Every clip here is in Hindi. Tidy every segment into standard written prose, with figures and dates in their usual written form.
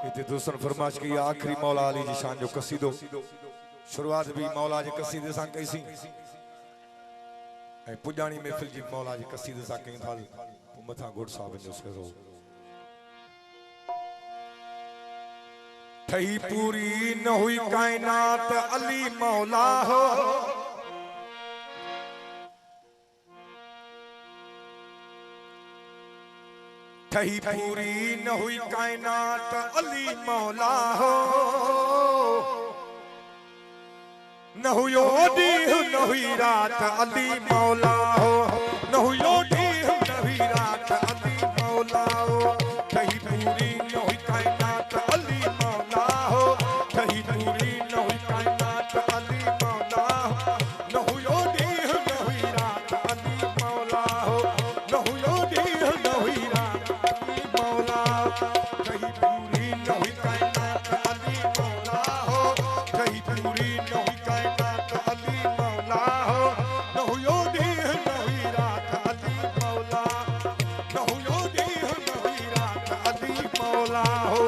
इतने दूसरन फरमाइश की आखिरी मौला अली जी शान जो कसीदो शुरुआत भी मौला जी कसीदे सां कई सी ऐं पुजाणी महफिल जी मौला जी कसीदे सां कई था मथा गुड़ साहब जो सेरो ठही पूरी न हुई कायनात अली मौला हो ठही पूरी न हुई कायनात अली मौला हो न हुयो ॾींह न हुई रात अली मौला हो न हुयो ॾींह न हुई रात अली मौला हो ठही पूरी न हुई कायनात अली मौला हो ठही पूरी न हुई कायनात अली मौला हो न हुयो ॾींह न हुई रात अली मौला हो न हुयो ॾींह न हुई रात अली मौला ठही पूरी न हुई कायनात अली मौला हो ठही पूरी न हुई कायनात अली मौला हो न हुयो ॾींह न हुई रात अली मौला न हुयो ॾींह न हुई रात अली मौला हो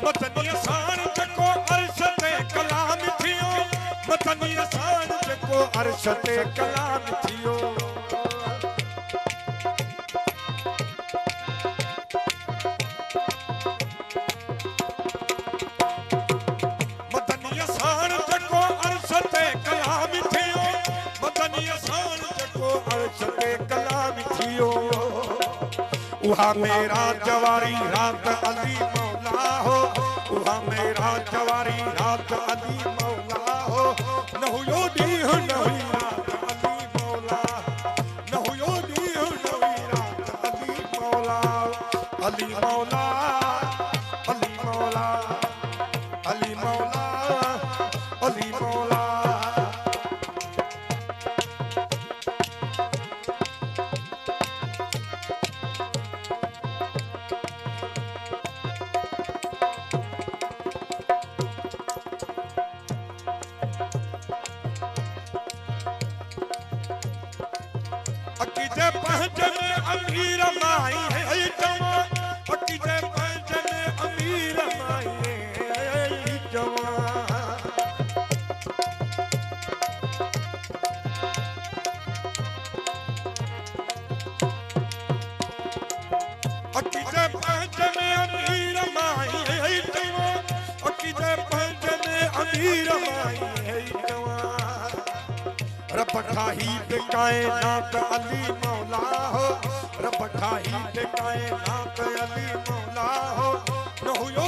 मतनी आसान जको अर्श ते कलाम थियो मतनी आसान जको अर्श ते कलाम थियो मतनी आसान जको अर्श ते कलाम थियो मतनी आसान जको अर्श ते कलाम थियो उहा मेरा जवारी रात अली मौला हो उहा मेरा जवारी रात अली मौला हो न हुयो ॾींह न हुई रात अली मौला न हुयो ॾींह न हुई रात अली मौला अली मौला अली मौला अली मौला अली मौला अकीदे पंज में अमीर माई है जवा अकीदे पंज में अमीर माई है जवा अकीदे पंज में अमीर माई है जवा अकीदे पंज में अमीर माई है जवा रब ठाही ते कायनात अली मौला हो रब ठाही ते कायनात अली मौला हो न हुयो